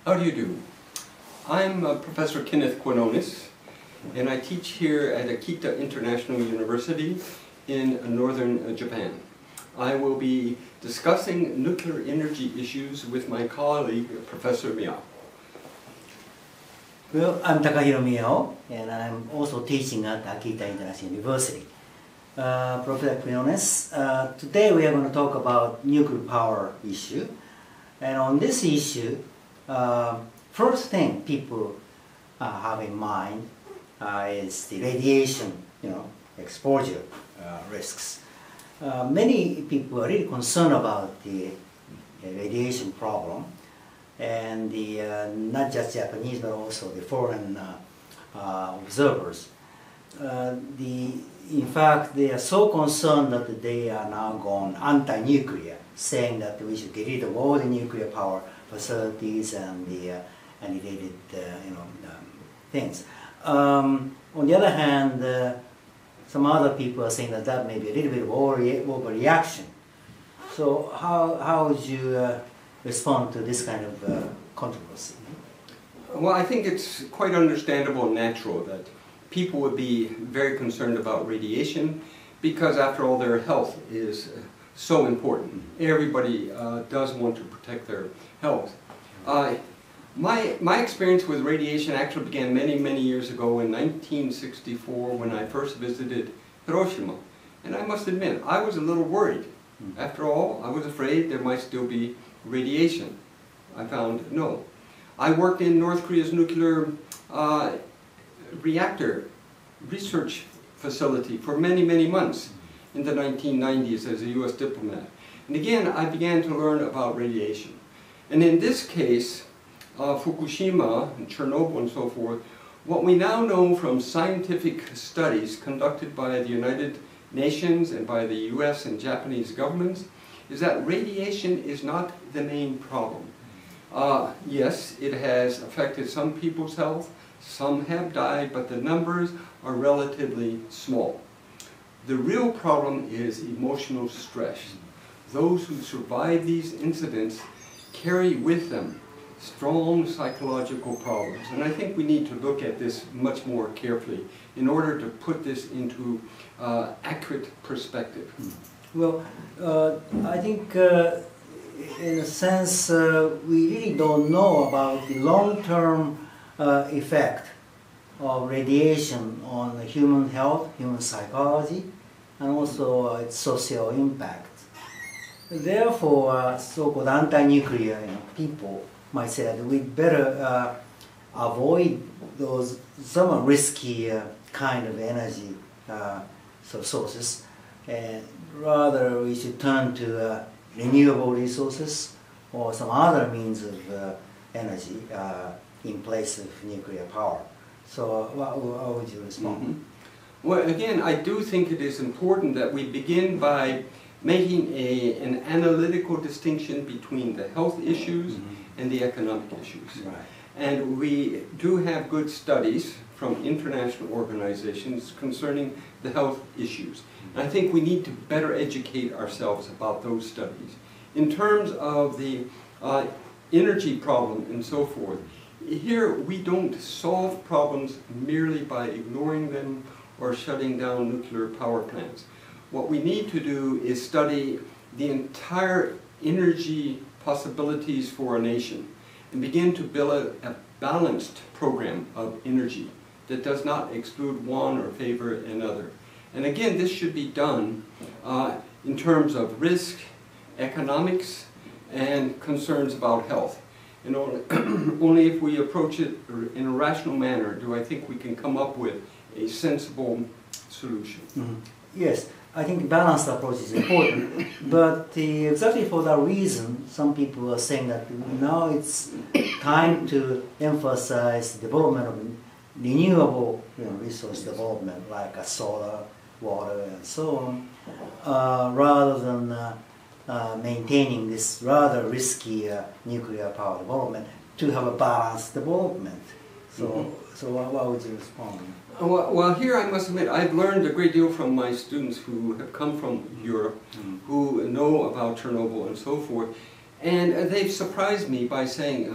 How do you do? I'm Professor Kenneth Quinones, and I teach here at Akita International University in northern Japan. I will be discussing nuclear energy issues with my colleague, Professor Miyao. Well, I'm Takahiro Miyao, and I'm also teaching at Akita International University. Professor Quinones, today we are going to talk about nuclear power issue. And on this issue, first thing people have in mind is the radiation, exposure risks. Many people are really concerned about the radiation problem, and not just Japanese but also the foreign observers. In fact, they are so concerned that they are now gone anti-nuclear, saying that we should get rid of all the nuclear power facilities and the related things. On the other hand, some other people are saying that that may be a little bit of overreaction. So how would you respond to this kind of controversy? Well, I think it's quite understandable and natural that people would be very concerned about radiation because, after all, their health is so important. Everybody does want to protect their health. My experience with radiation actually began many years ago in 1964 when I first visited Hiroshima. And I must admit, I was a little worried. After all, I was afraid there might still be radiation. I found no. I worked in North Korea's nuclear reactor research facility for many months in the 1990s as a U.S. diplomat. And again, I began to learn about radiation. And in this case, Fukushima and Chernobyl and so forth, what we now know from scientific studies conducted by the United Nations and by the US and Japanese governments is that radiation is not the main problem. Yes, it has affected some people's health, some have died, but the numbers are relatively small. The real problem is emotional stress. Those who survive these incidents carry with them strong psychological problems. And I think we need to look at this much more carefully in order to put this into accurate perspective. Well, I think in a sense we really don't know about the long-term effect of radiation on human health, human psychology, and also its social impact. Therefore, so-called anti-nuclear people might say that we'd better avoid those somewhat risky kind of energy sources, and rather we should turn to renewable resources or some other means of energy in place of nuclear power. So how would you respond? Well, again, I do think it is important that we begin by making an analytical distinction between the health issues and the economic issues. Right. And we do have good studies from international organizations concerning the health issues. And I think we need to better educate ourselves about those studies. In terms of the energy problem and so forth, here we don't solve problems merely by ignoring them or shutting down nuclear power plants. What we need to do is study the entire energy possibilities for a nation and begin to build a balanced program of energy that does not exclude one or favor another. And again, this should be done in terms of risk, economics, and concerns about health. And only if we approach it in a rational manner do I think we can come up with a sensible solution. Yes, I think balanced approach is important, but exactly for that reason, some people are saying that now it's time to emphasize development of renewable resource development like solar, water, and so on, rather than maintaining this rather risky nuclear power development to have a balanced development. So, so what would you respond? Well, here I must admit I've learned a great deal from my students who have come from Europe, who know about Chernobyl and so forth, and they've surprised me by saying,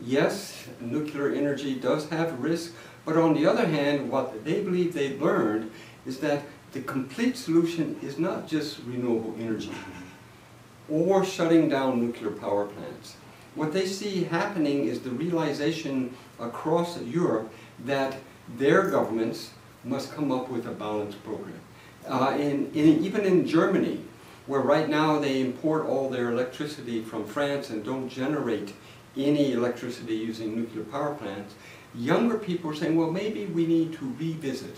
yes, nuclear energy does have risk, but on the other hand, what they believe they've learned is that the complete solution is not just renewable energy or shutting down nuclear power plants. What they see happening is the realization across Europe that their governments must come up with a balanced program. Even in Germany, where right now they import all their electricity from France and don't generate any electricity using nuclear power plants, younger people are saying, well, maybe we need to revisit.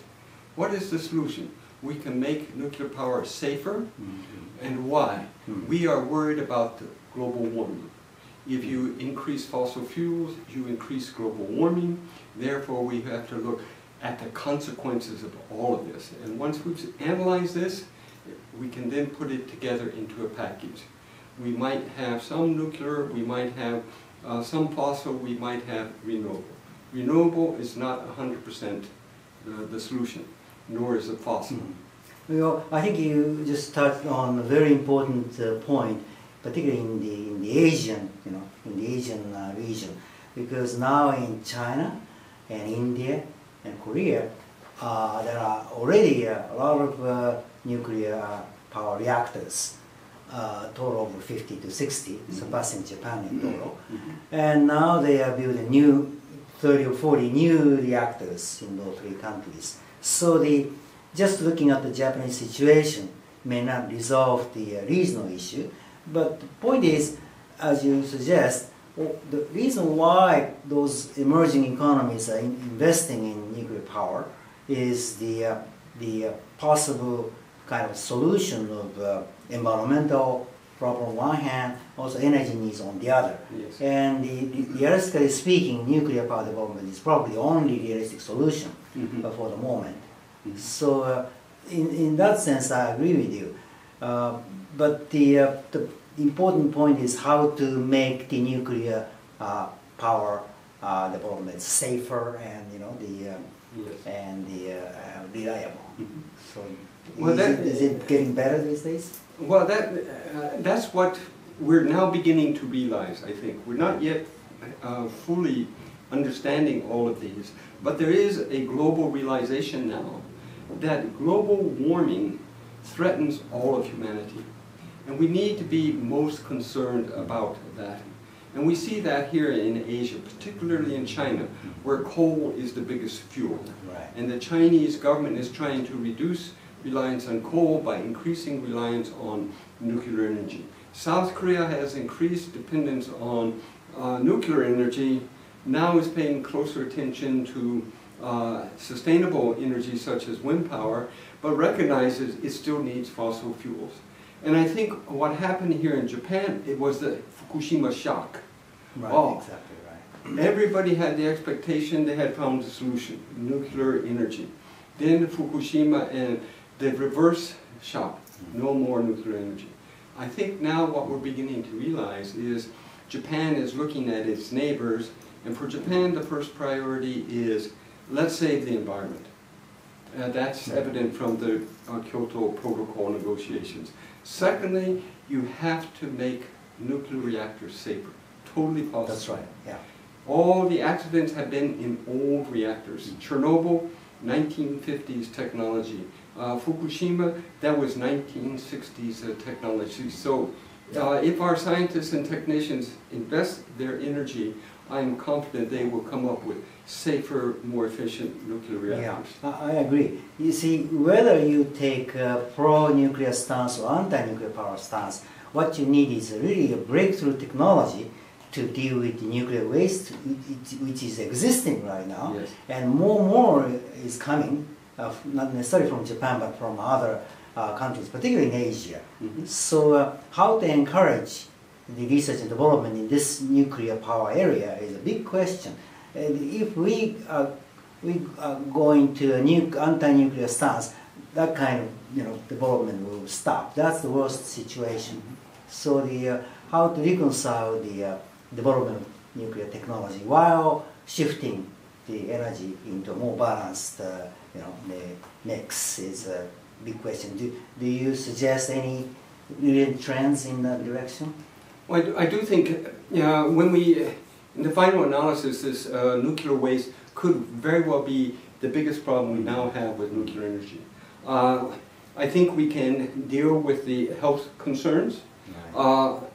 What is the solution? We can make nuclear power safer. And why? We are worried about the global warming. If you increase fossil fuels, you increase global warming. Therefore, we have to look at the consequences of all of this. And once we've analyzed this, we can then put it together into a package. We might have some nuclear, we might have some fossil, we might have renewable. Renewable is not 100% the solution, nor is it fossil. Well, I think you just touched on a very important point, particularly in the Asian, in the Asian region, because now in China and India and Korea, there are already a lot of nuclear power reactors, total over 50 to 60, surpassing Japan in total. And now they are building new 30 or 40 new reactors in those three countries. So just looking at the Japanese situation may not resolve the regional issue, but the point is, as you suggest, the reason why those emerging economies are investing in nuclear power is the possible kind of solution of environmental problem on one hand, also energy needs on the other. Yes. And realistically speaking, nuclear power development is probably the only realistic solution for the moment. So in that sense, I agree with you. But the important point is how to make the nuclear power development safer and reliable. So well, is it getting better these days? Well, that's what we're now beginning to realize, I think. We're not yet fully understanding all of these, but there is a global realization now that global warming threatens all of humanity. And we need to be most concerned about that. And we see that here in Asia, particularly in China, where coal is the biggest fuel. Right. And the Chinese government is trying to reduce reliance on coal by increasing reliance on nuclear energy. South Korea has increased dependence on nuclear energy, now is paying closer attention to sustainable energy such as wind power, but recognizes it still needs fossil fuels. And I think what happened here in Japan, it was the Fukushima shock. Right, exactly right. Everybody had the expectation they had found a solution, nuclear energy. Then Fukushima and the reverse shock, no more nuclear energy. I think now what we're beginning to realize is Japan is looking at its neighbors, and for Japan the first priority is let's save the environment. That's evident from the Kyoto Protocol negotiations. Secondly, you have to make nuclear reactors safer. Totally possible. That's right, yeah. All the accidents have been in old reactors. Chernobyl, 1950s technology. Fukushima, that was 1960s technology. So if our scientists and technicians invest their energy, I'm confident they will come up with safer, more efficient nuclear reactors. Yeah, I agree. You see, whether you take a pro-nuclear stance or anti-nuclear power stance, what you need is really a breakthrough technology to deal with the nuclear waste, which is existing right now, Yes. and more is coming, not necessarily from Japan, but from other countries, particularly in Asia. So how to encourage the research and development in this nuclear power area is a big question. And if we are going to a anti-nuclear stance, that kind of development will stop. That's the worst situation. So how to reconcile the development of nuclear technology while shifting the energy into a more balanced the mix is a big question. Do you suggest any real trends in that direction? Well, I do think when we In the final analysis, this nuclear waste could very well be the biggest problem we now have with nuclear energy. I think we can deal with the health concerns.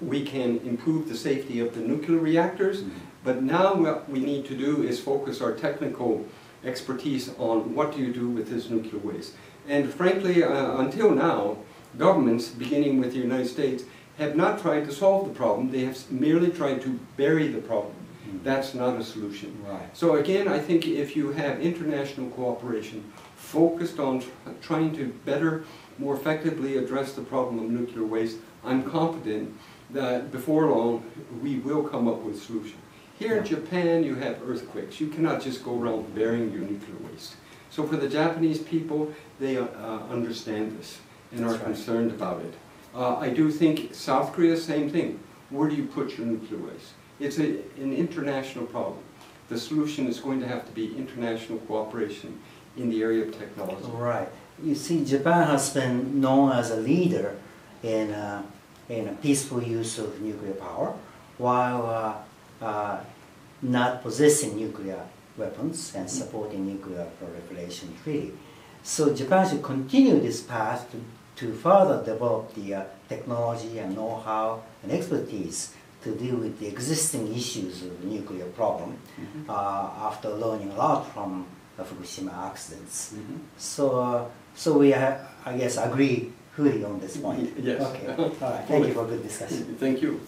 We can improve the safety of the nuclear reactors. But now what we need to do is focus our technical expertise on what do you do with this nuclear waste. And frankly, until now, governments, beginning with the United States, have not tried to solve the problem. They have merely tried to bury the problem. That's not a solution. Right. So again, I think if you have international cooperation focused on trying to better, more effectively address the problem of nuclear waste, I'm confident that before long we will come up with a solution. Here in Japan you have earthquakes. You cannot just go around burying your nuclear waste. So for the Japanese people, they understand this and are concerned about it. I do think South Korea, same thing. Where do you put your nuclear waste? It's an international problem. The solution is going to have to be international cooperation in the area of technology. Right. You see, Japan has been known as a leader in a peaceful use of nuclear power, while not possessing nuclear weapons and supporting nuclear proliferation treaty. So Japan should continue this path to further develop the technology and know-how and expertise to deal with the existing issues of the nuclear problem after learning a lot from the Fukushima accidents. So we, I guess, agree fully on this point. Yes. Okay. All right. Thank you for a good discussion. Thank you.